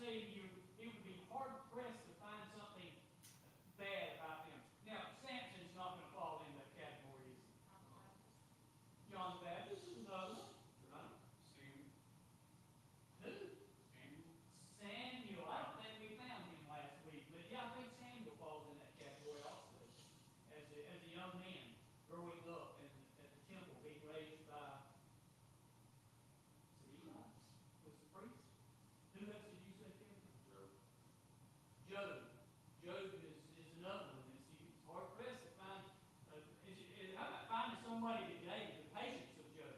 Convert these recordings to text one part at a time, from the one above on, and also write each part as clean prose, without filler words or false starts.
say you, it would be hard pressed to find something bad about them. Now, Samson's not going to fall in that category, is he? John the Baptist is another one, right? Who? Samuel. I don't think we found him last week, but yeah, I think Samuel falls in that category also. As a young man growing up at the temple, being raised by Eli, was the priest. Who else did you say, Kevin? Job. Job is another one. It's hard pressed to find. How about finding somebody that gave the patience of Job?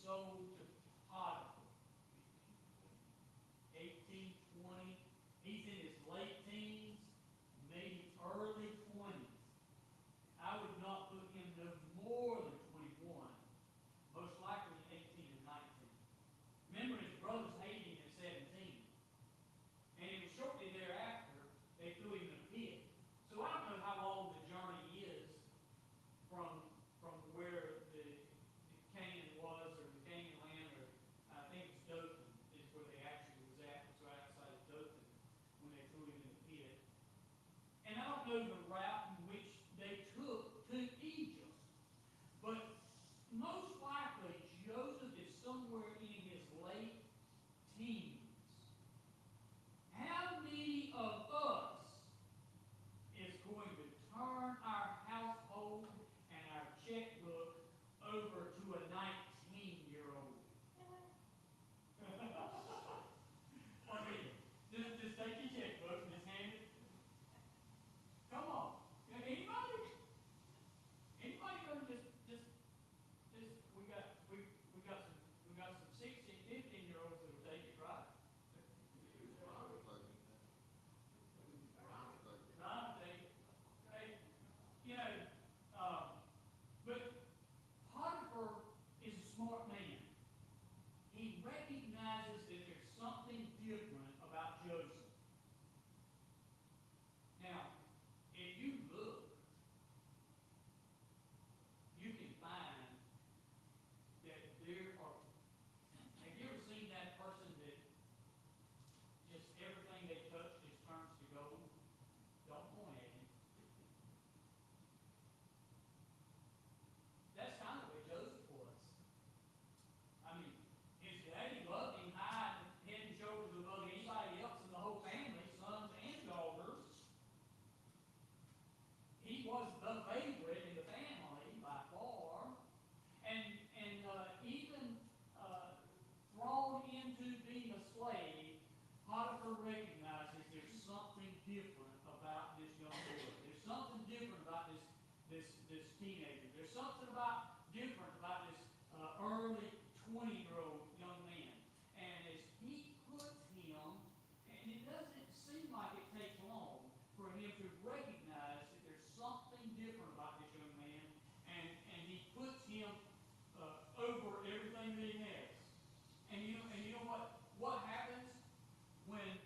sold to Potiphar. 18, 20. He's in his late teens, maybe early 20s. I would not put him no more than 21, most likely 18 and 19. Remember, his brothers hated him at 17. And it was shortly thereafter they threw him in a pit. So I don't know how long the journey is from where the Canaan was, or the Canaan land, or I think it's Dothan is where they actually was at. It was right outside of Dothan when they threw him in the pit. And I don't know the route in which they took to Egypt, but most likely Joseph is somewhere in his late teens. How many of us is going to turn our household and our checkbook over to a 19-year-old? I mean, just take your checkbook and just hand it. Come on. Anybody? Anybody gonna we got some 16, 15-year-olds that'll take it, right? Right? You know, but Potiphar is a smart man. He recognizes that there's something different about Joseph. Now, if you look, you can find that there are. Have you ever seen that person that just everything they touch just turns to gold? Don't point at him. That's kind of what Joseph was. I mean, his daddy loved him high and head and shoulders above anybody else in the whole family, sons and daughters. He was the favorite in the family by far, and even thrown into being a slave, Potiphar recognizes there's something different about this young boy. There's something different about this teenager. There's something different about this early 20-year-old young man. And as he puts him, and it doesn't seem like it takes long for him to recognize that there's something different about this young man, and he puts him over everything that he has. And you know what happens when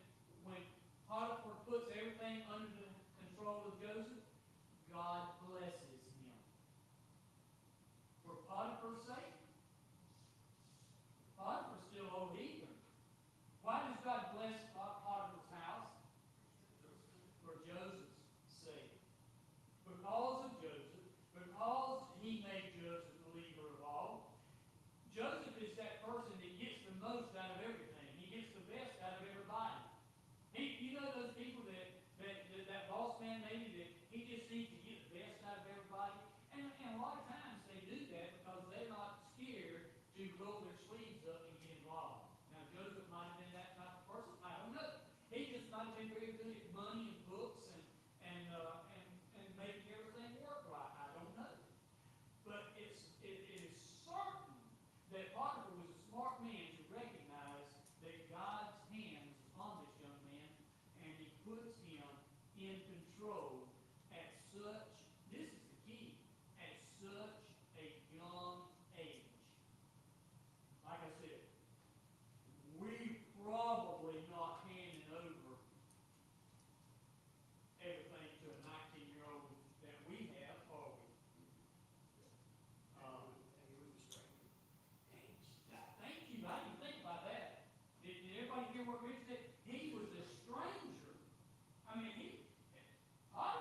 Potiphar puts everything under the control of Joseph? God blesses him. For Potiphar's sake, Potiphar's still old heathen. Why does God bless Potiphar's house? For Joseph's sake. Because of Joseph, because he made Joseph the leader of all. Joseph is that person that gets the most out of everything. He gets the best out of everybody. You know those people that boss man maybe that he just needs to get the best out of everybody? And a lot of times they do that because they're not scared to roll their sleeves up and get involved. Now Joseph might have been that type of person. I don't know. He just might have been very good at money and books and making everything work right. I don't know. But it is certain that Potiphar was a smart man to recognize that God's hand is upon this young man, and he puts him in control at such, this is the key, at such a young age. Like I said, we probably not handing over everything to a 19-year-old that we have, are we? Thank you. I didn't think about that. Did everybody hear what Rich said? He was a stranger. I mean, Potiphar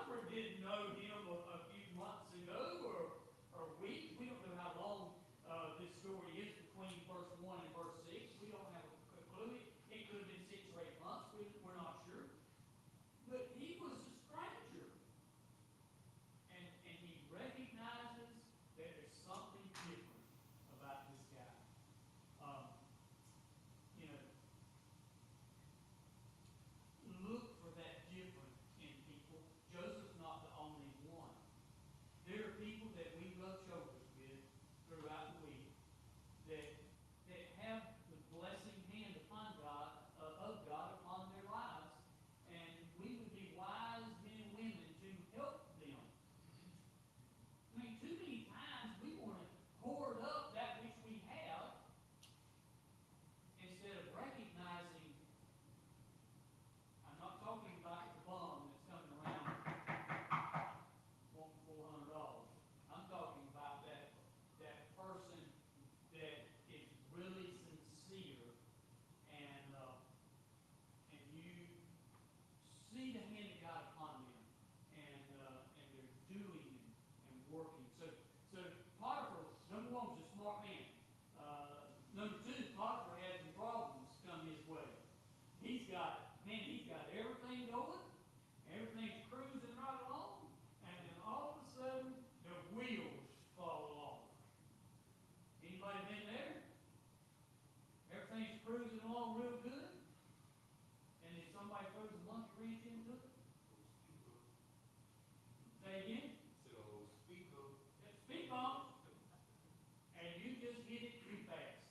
going real good, and then somebody throws a monkey wrench into it. Say again? Speed bump, and you just hit it too fast.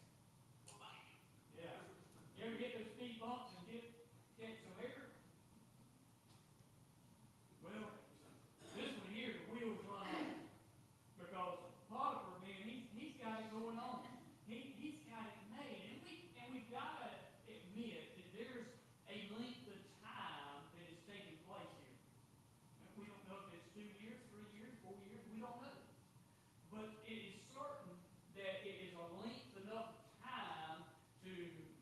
Yeah. You ever hit those speed bumps and catch some air? Well, this one here, the wheels run off. Because Potiphar, man, he's got it going on. He's got it made. And we've got to admit that there's a length of time that is taking place here. And we don't know if it's 2 years, 3 years, 4 years, we don't know. But it is certain that it is a length enough time to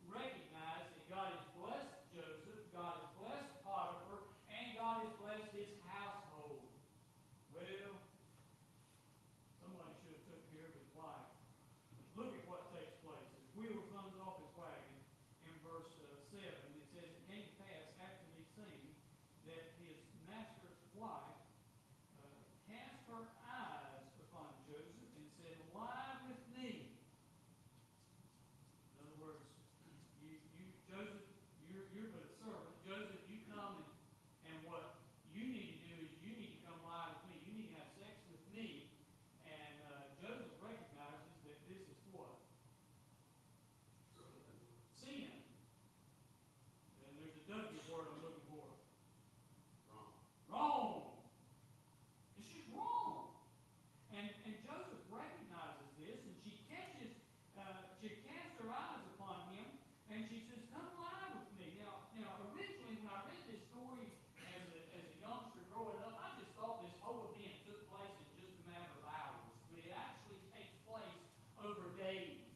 recognize that God has blessed Joseph, God has blessed Potiphar, and God has blessed his household. Well, somebody should have took care of his wife. Look at what takes place. His wheel comes off his wagon in verse 7. It says, "It came to pass after these things that his master's wife cast her eyes upon Joseph and said, Lie with me." In other words, Joseph, you're but a servant. Joseph, you come and what you need to do is you need to come lie with me. You need to have sex with me. And Joseph recognizes that this is what? Sin. And there's a W word I'm looking for. Wrong. It's just wrong. And Joseph recognizes this, and she casts her eyes upon him, and she says, "Come lie with me." Now, originally when I read this story as a youngster growing up, I just thought this whole event took place in just a matter of hours, but it actually takes place over days.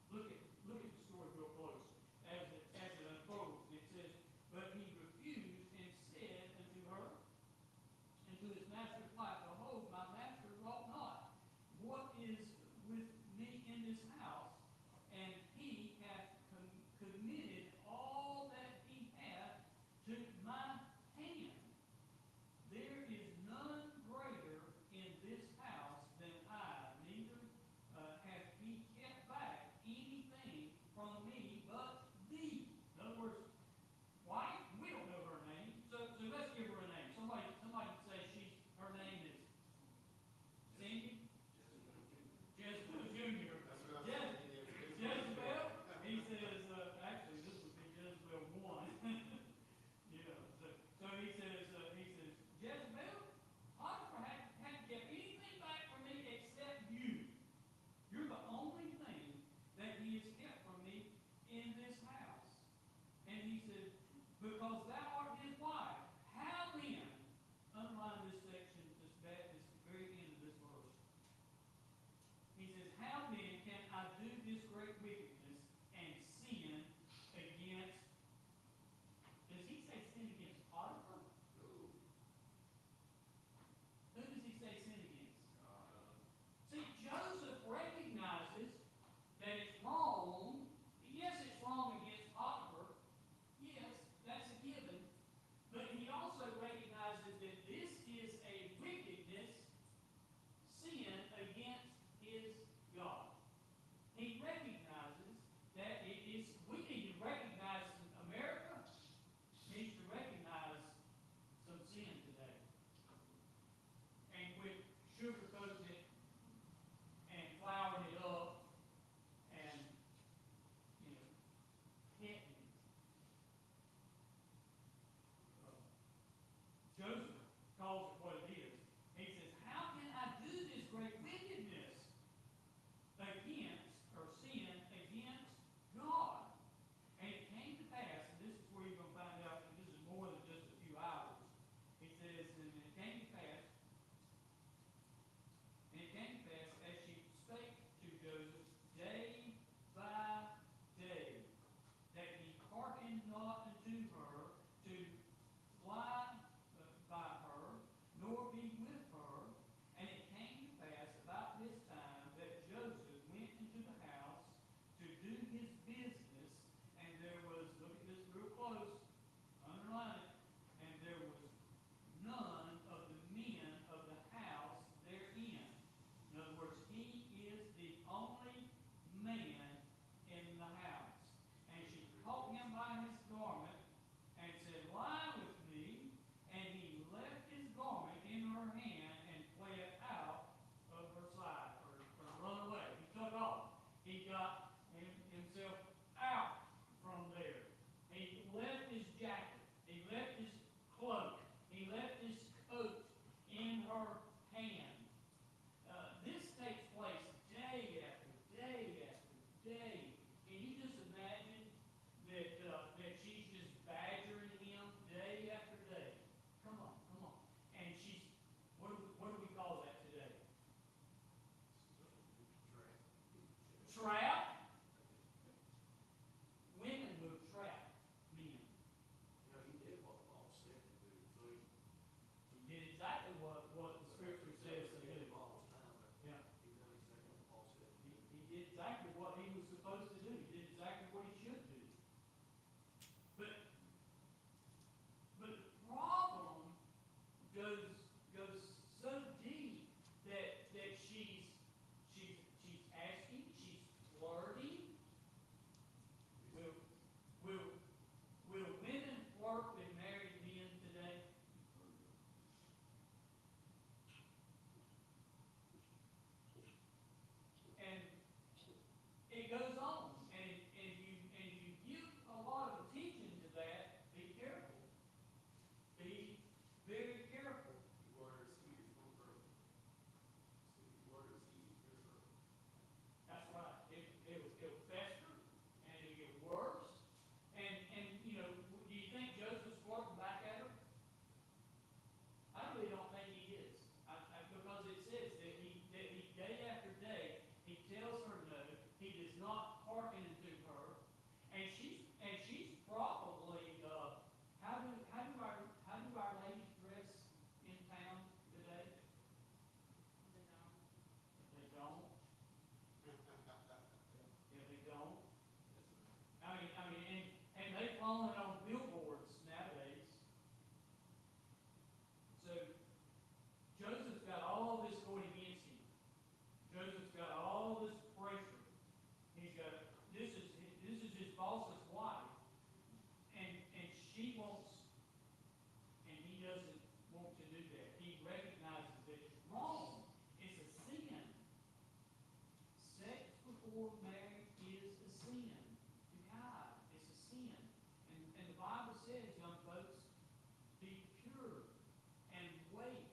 Look at the story real close as it unfolds. It says, "But he refused and said unto her, and to his master's wife, Behold, my master wrought not what is with me in this house, and he hath committed all that he hath to my hand. There is none greater in this house than I, neither hath he kept back anything from me but thee." In other words, wife, we don't know her name, so let's give her a name. Somebody say her name is Cindy? Jezebel Jr. Jezebel day. Can you just imagine that she's just badgering him day after day? Come on, come on. And she's, what do we call that today? Trap. Women will trap men. He did what Paul said to do. So He did exactly what the scripture says to do. Paul's time, but Yeah. he done exactly what Paul said. He did exactly what he was supposed to do. He did exactly what he should do. But the problem goes so deep that she's asking, she's flirting. Will women flirt with married men today? And it goes on, and you give a lot of attention to that. Be careful. Be very careful. The word is he is no further. The word is he is no further. That's right. It'll fester, and it'll get worse. And do you think Joseph's flirting back at her? I really don't think he is. Because it says that he day after day he tells her no. He does not hearken to her, and she's probably how do our ladies dress in town today? They don't. Yeah, they don't. And they've flown it on billboards nowadays. So Joseph's got all this going against him. Joseph's got all this pressure. He's got this is his boss's wife, and she wants, and he doesn't want to do that. He recognizes that it's wrong. It's a sin. Sex before marriage is a sin to God. It's a sin, and the Bible says, young folks, be pure and wait.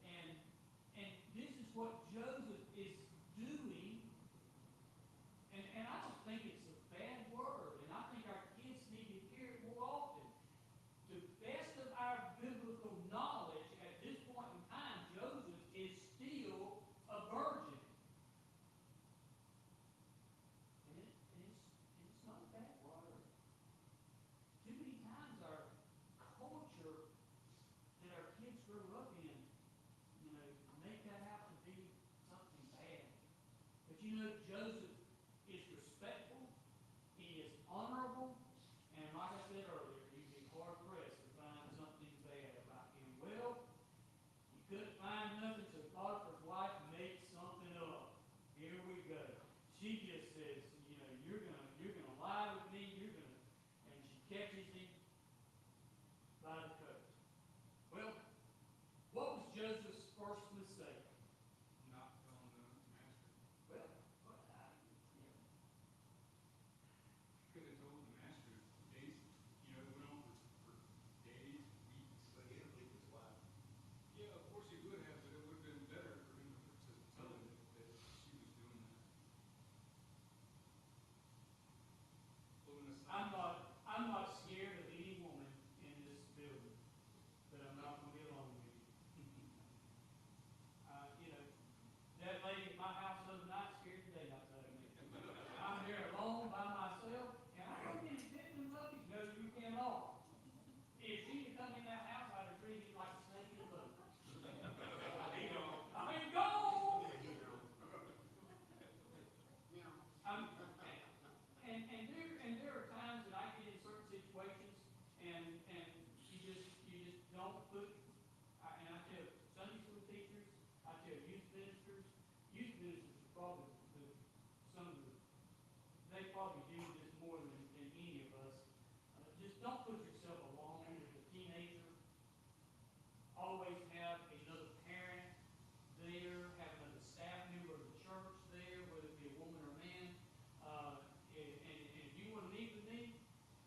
And this is what Joseph is doing. And I don't think it's a bad word. And I think our kids need to hear it more often. To the best of our biblical knowledge, at this point in time, Joseph is still a virgin. And it's not a bad word. Too many times our culture that our kids grew up in, make that out to be something bad. But Joseph is respectful, he is honorable, and like I said earlier, you'd be hard pressed to find something bad about him. Well, you couldn't find nothing, so Potiphar's wife made something up. Here we go. She just says, you're gonna lie with me, and she catches him by the coat. Well, what was Joseph's first mistake? Not telling the master. Well, Could have told the master days, it went on for days, weeks. But he didn't leave his wife. Yeah, of course he would have, but it would have been better for him to tell him that she was doing that. Pulling aside. I'm not scared of any woman in this building, but I'm not gonna be alone with you. That lady at my house the other night scared the daylights out of me. I'm here alone by myself, and I don't get getting lucky. No, you cannot. If she had come in that house, I'd have treated you like a snake in a boat. I mean, go! And there are times that I get in certain situations, and you just don't put. And I tell Sunday school teachers, I tell youth ministers are probably they probably do this more than any of us. Just don't put yourself alone as a teenager. Always have another parent there, have another staff member of the church there, whether it be a woman or a man. And if you want to meet with me,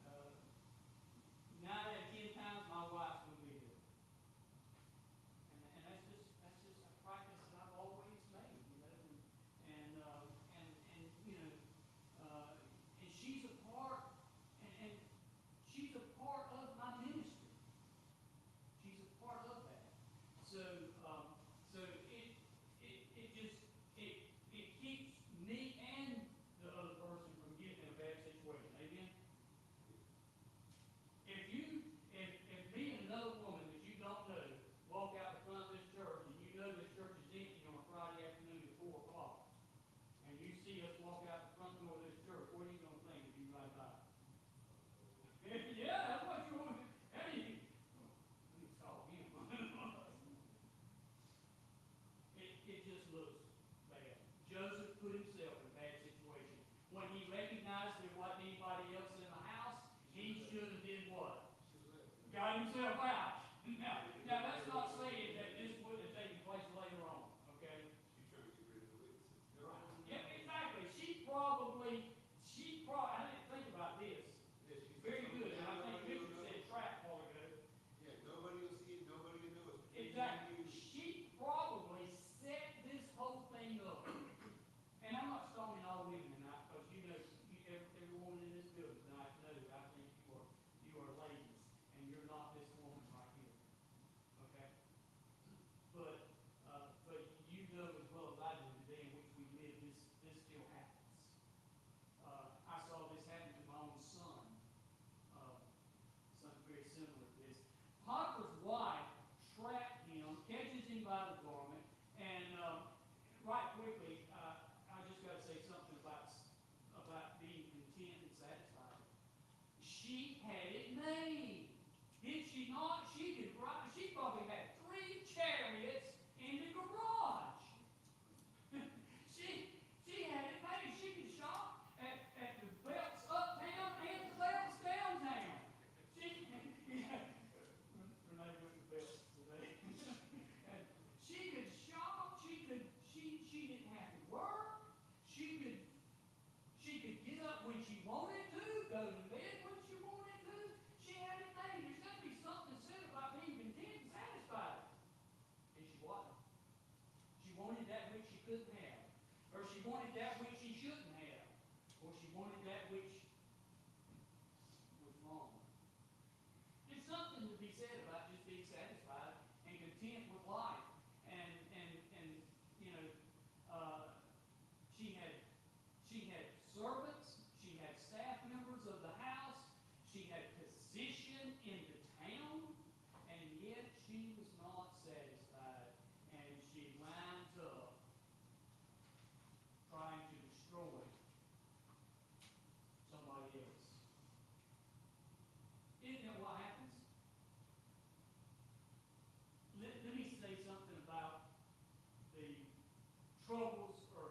9 out of 10 times my wife will be there. And that's just a practice that I've always made, and Yeah, that's what you want. Hey, let me call him. It just looks bad. Joseph put himself in a bad situation. When he recognized there wasn't anybody else in the house, he should have did what? Got himself out. Now that's not saying that this wouldn't have taken place later on, okay? She's trying to get rid of the witnesses. Yeah, exactly. I didn't think about this. Yeah, she's. Very good, and I think Nobody will Richard know. said trap a while ago. Yeah, nobody will see it, nobody will know it. Exactly. She probably set this whole thing up. And I'm not stoning all women tonight, because you know, every woman in this building tonight knows, I think you are ladies, and you're not this woman right here. Okay? But you know as well as I do the day in which we live, this still happens. I saw this happen to my own son. Something very similar to this. Potiphar's wife trapped him, catches him by the garment, and right quickly, I just got to say something about being content and satisfied. She had it made, did she not? She probably had 3 chariots in the garage. She had it made. She could shop at the belts uptown and the belts downtown. Renee went to belts today. And she could shop. She didn't have to work. She could get up when she wanted to, go to bed when she wanted to. She had it made. There's got to be something said about being content and satisfied. And she wasn't. She wanted that which she couldn't have. Or she wanted that which she shouldn't have. Or she wanted that which was wrong. There's something to be said about just being satisfied and content with life. And you know, she had servants, she had staff members of the house, she had position in the town, and yet she was not satisfied. And she winds up trying to destroy somebody else. Isn't that what happens? Let me say something about the troubles or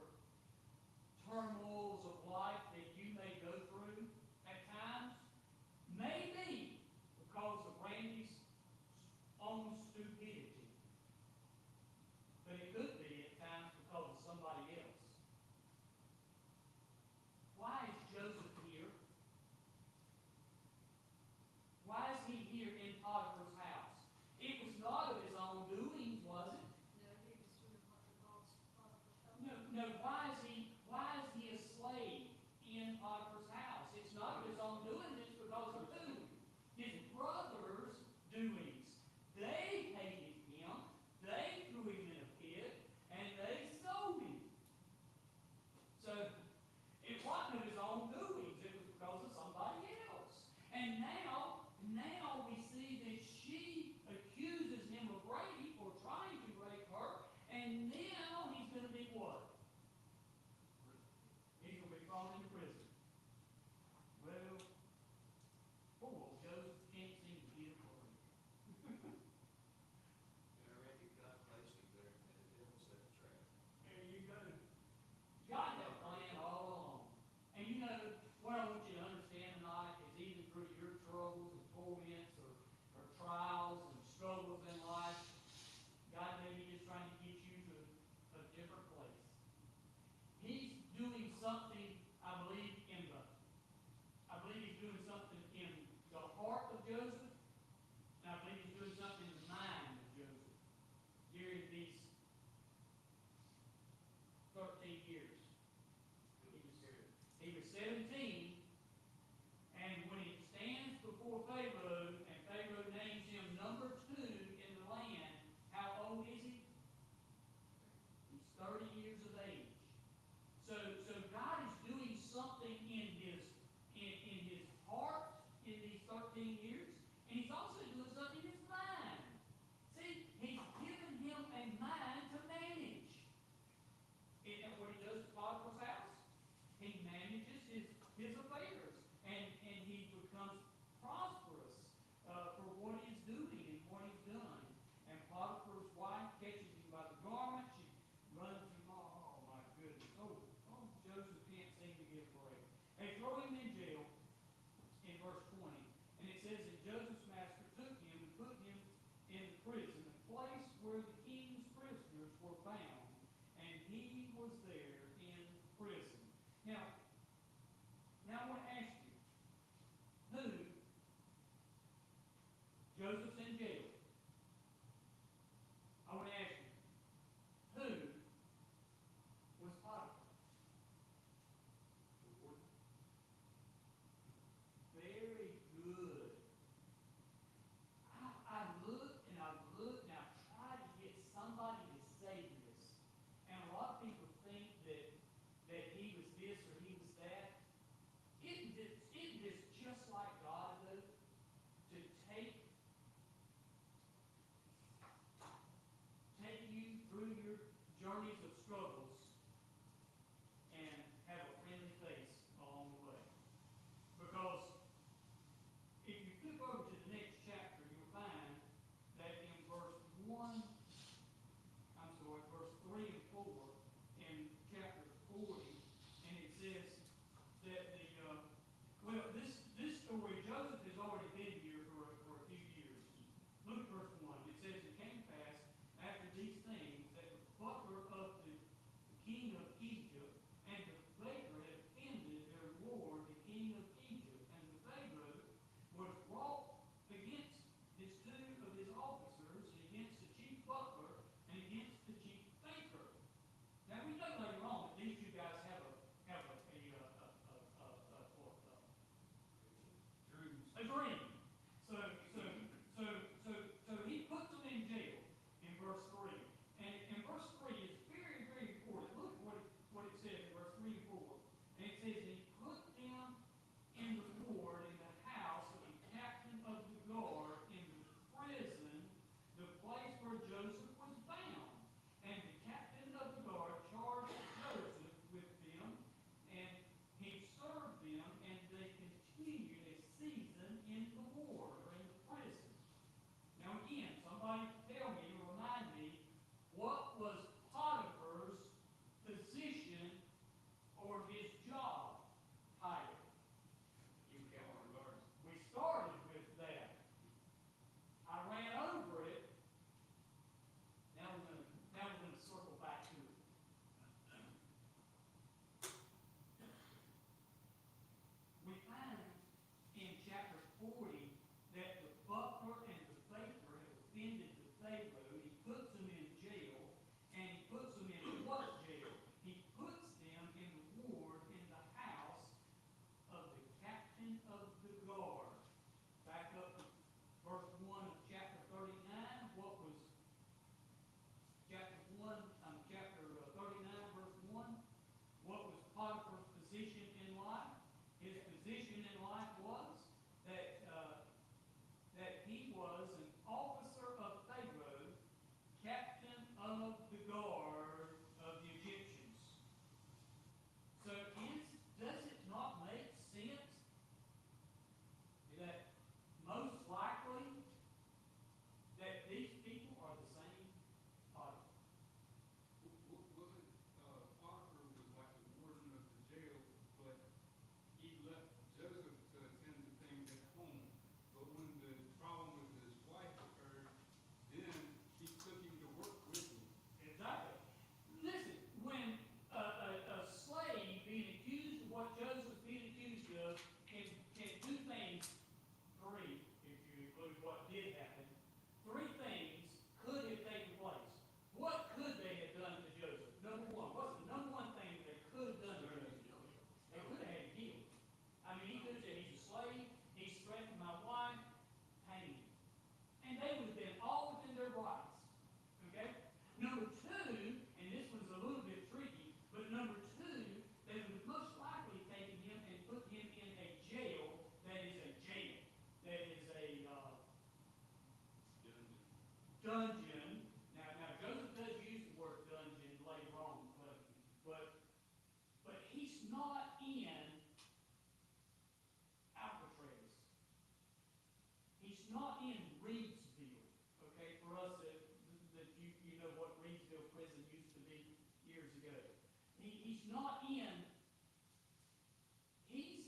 turmoils of life that you may go through at times. Maybe because of Randy's own stupidity. But it could be at times because of somebody else. Why is Joseph here? Why is he here in Potiphar's house? It was not of his own doings, was it? No, why is he a slave in Potiphar's house? It's not of his own doing, it's because of who? His brothers' doings. They hated him, they threw him in a pit, and they sold him. So it wasn't of his own doings, it was because of somebody else. And now we see that she accuses him of rape or trying to rape her, and now he's going to be what? He's going to be thrown into prison. Well, poor old Joseph can't seem to get a word. And I reckon God placed him there, and the devil set a trap. There you go. God had a plan all along. And you know, what I want you to understand tonight is even through your troubles and torments or trials and struggles in life, God may be just trying to get you to a different place. He's doing something, I believe he's doing something in the heart of Joseph, and I believe he's doing something in the mind of Joseph during these 13 years. He was 17, and when he stands before Pharaoh, and Pharaoh names him number 2 in the land, how old is he? He's 30 years of age. So God is doing something in his heart in these 13 years, and he's also doing something in his mind. See, he's given him a mind to manage. Isn't that what he does at Potiphar's house? He manages his affairs, and he becomes They throw him in jail in verse 20, and it says that Joseph's master took him and put him in prison, the place where the king's prisoners were bound, and he was there in prison. Now I want to ask you, who, Joseph's in jail. I want to ask you, who was Potiphar? Very good. I've looked and I've looked and I've tried to get somebody to say this. And a lot of people think that he was this or he was that. Isn't this just like God, though? To take you through your journeys of struggles and have a friendly face along the way. Because if you flip over to the next chapter, you'll find that in verse 3 and 4 in chapter 40, and it says that this story, Joseph has already been here for a few years. Look at verse 1. It says, "It came to pass after these things that the butler of the king of Egypt and the baker had offended their lord, the king of Egypt. And the Pharaoh was wroth against his two of his officers, and against the chief butler, and against the chief baker." Now we know later on that these two guys have a dream. So he puts them in jail in verse 3. And verse 3 is very, very important. Look at what it says in verse 3 and 4. And it says, "He put them in the ward in the house of the captain of the guard in the prison, the place where Joseph was bound. And the captain of the guard charged Joseph with them, and he served them, and they continued a season in the ward or in the prison." Now again, somebody tell me or remind me, what was Potiphar's position or his job title? You count on guards. We started with that. I ran over it. Now we're going to circle back to it. We find in chapter 40 that the butler and the baker have offended the Pharaoh. He puts them in jail, and he puts them in what jail? He puts them in the ward in the house of the captain of the guard. Back up to verse 1 of chapter 39. What was chapter 39, verse 1? What was Potiphar's position in life? His position in life was that he was an officer of Pharaoh, captain of the guard of the Egyptians. So does it not make sense that most likely that these people are the same Potiphar? Wasn't Potiphar was like the warden of the jail, but he left Joseph to attend to things at home. But when the problem with his wife occurred, then he took him to work with him. Exactly. Listen, when a slave being accused of what Joseph's being accused of can do things, three, if you include what did happen, three things could have taken place. What could they have done to Joseph? Number one, what's the number one thing they could have done to Joseph? They could have had him killed. I mean, he could have said, "He's a slave, he's threatened my wife, hang him." And they would have been all within their rights. Okay? Number two, and this one's a little bit tricky, but number two, they would have most likely taken him and put him in a jail that is a jail, that is a dungeon. Now Joseph does use the word dungeon later on, but he's not in Alcatraz. He's not in Reedsville. Okay, for us that you know what Reedsville prison used to be years ago. He's not in. He's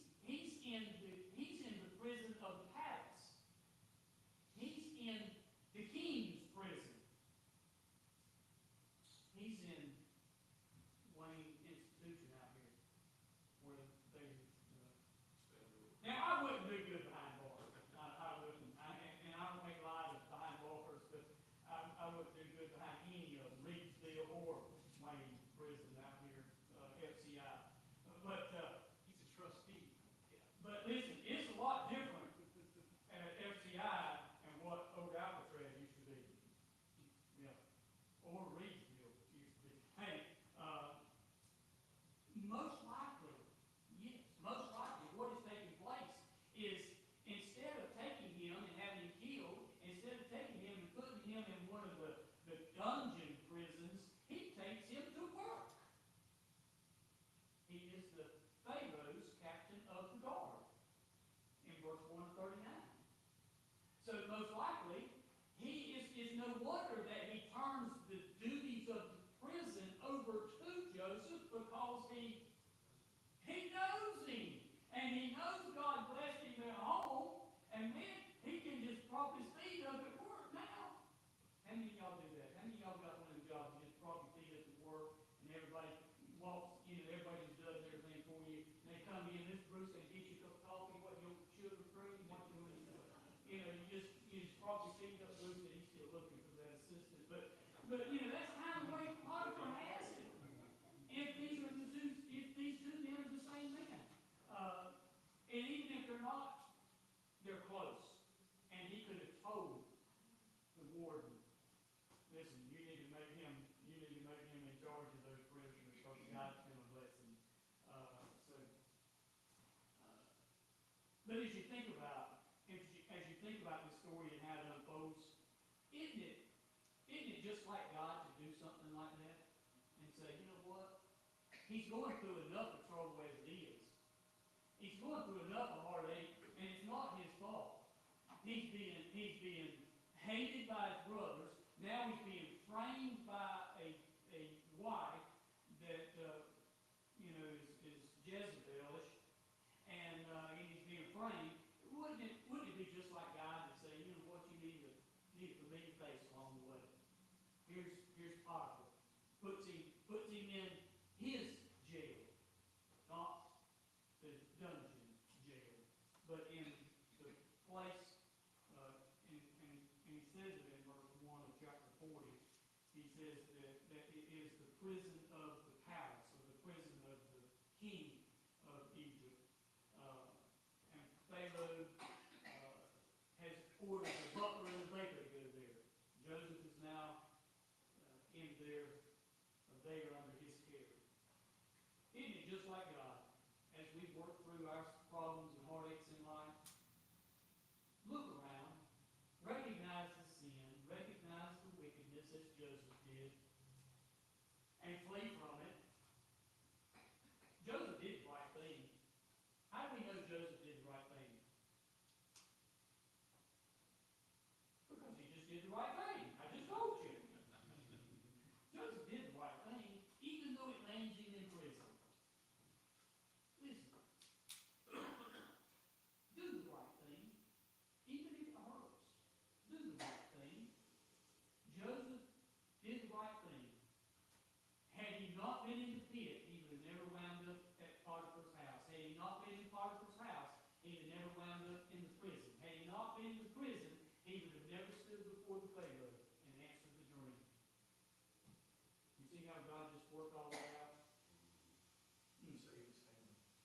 the Pharaoh's captain of the guard in verse 139. So most likely, it's no wonder that he turns the duties of the prison over to Joseph because he knows him. And he knows God blessed him at home. And then he can just prop his feet up at work now. How many of y'all do that? How many of y'all got one of them jobs you just prop your feet up at work and everybody walks, everybody just does everything for you. And they come in, this Bruce, they get you a cup of coffee, what you want, sugar free, what you want. You just prop your feet up, Bruce, and he's still looking for that assistant. But that's kind of the way Potiphar has it. If these two men are the same man. And even if they're not, they're close. And he could have told the warden, listen, you need to make him in charge of those prisoners because God's going to bless him. But as you think about this story and how it unfolds, isn't it just like God to do something like that and say, you know what? He's going through enough of trouble as it is. He's going through enough of heartache, and it's not his fault. He's being hated by his brothers. Now he's being framed by a wife that is Jezebelish, and he's being framed. Wouldn't it be just like God to say, you know what, you need a familiar face along the way. Here's Potiphar. Puts him in his jail, not the dungeon jail, but in the place, and he says it in verse 1 of chapter 40. He says that it is the prison of the palace, or the prison of the king of Egypt. And Pharaoh has ordered the butler and the baker to go there. Joseph is now in there, there under his care. Isn't it just like God, as we work through our problems and heartaches in life? Look around, recognize the sin, recognize the wickedness as Joseph did, and flee from it. Joseph did the right thing. How do we know Joseph did the right thing? Because he just did the right thing. I just told you. Joseph did the right thing, even though it lands him in prison. Listen. Do the right thing, even if it hurts. Do the right thing. Joseph did the right thing. Had he not been in the pit, he would have never wound up at Potiphar's house. Had he not been in Potiphar's house, he would have never wound up in the prison. Had he not been in the prison, he would have never stood before the Pharaoh and answered the dream. You see how God just worked all that out? He saved his family.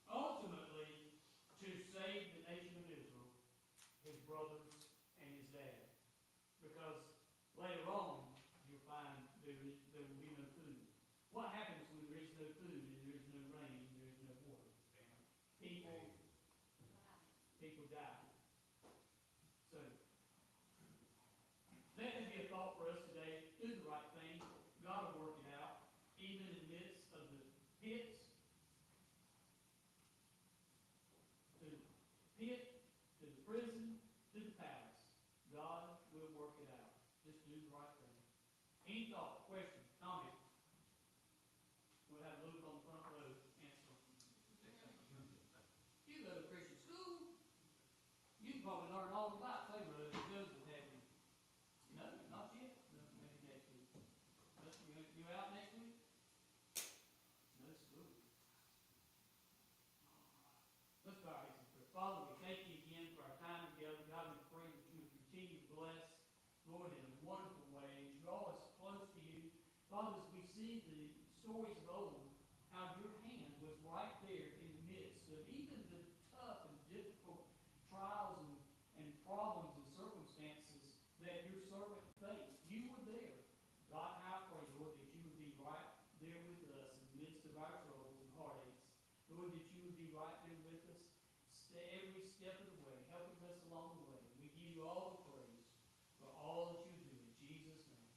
Ultimately, to save the nation of Israel, his brothers and his dad. Because later on, you'll find there will be no food. What happens when there is no food and there is no rain and there is no water? People die. So, that would be a thought for us today. Do the right thing. God will work it out. Even in the midst of the pits, to the pit, to the prison, to the palace. God will work it out. Just do the right thing. Any thought, question, comment? We'll have Luke on the front row answer. You go to Christian school, you probably learn all about Pharaoh and Joseph, have you? No, not yet. No, maybe next week. You out next week? No school. Let's bow our heads and pray. Father, we thank you again for our time together. God, we pray that you would continue to bless, Lord, in a wonderful way. Draw us close to you. Father, as we see the stories of old, how your hand was right there in the midst of even the tough and difficult trials and problems and circumstances that your servant faced. You were there. God, I pray, Lord, that you would be right there with us in the midst of our troubles and heartaches. Lord, that you would be right there with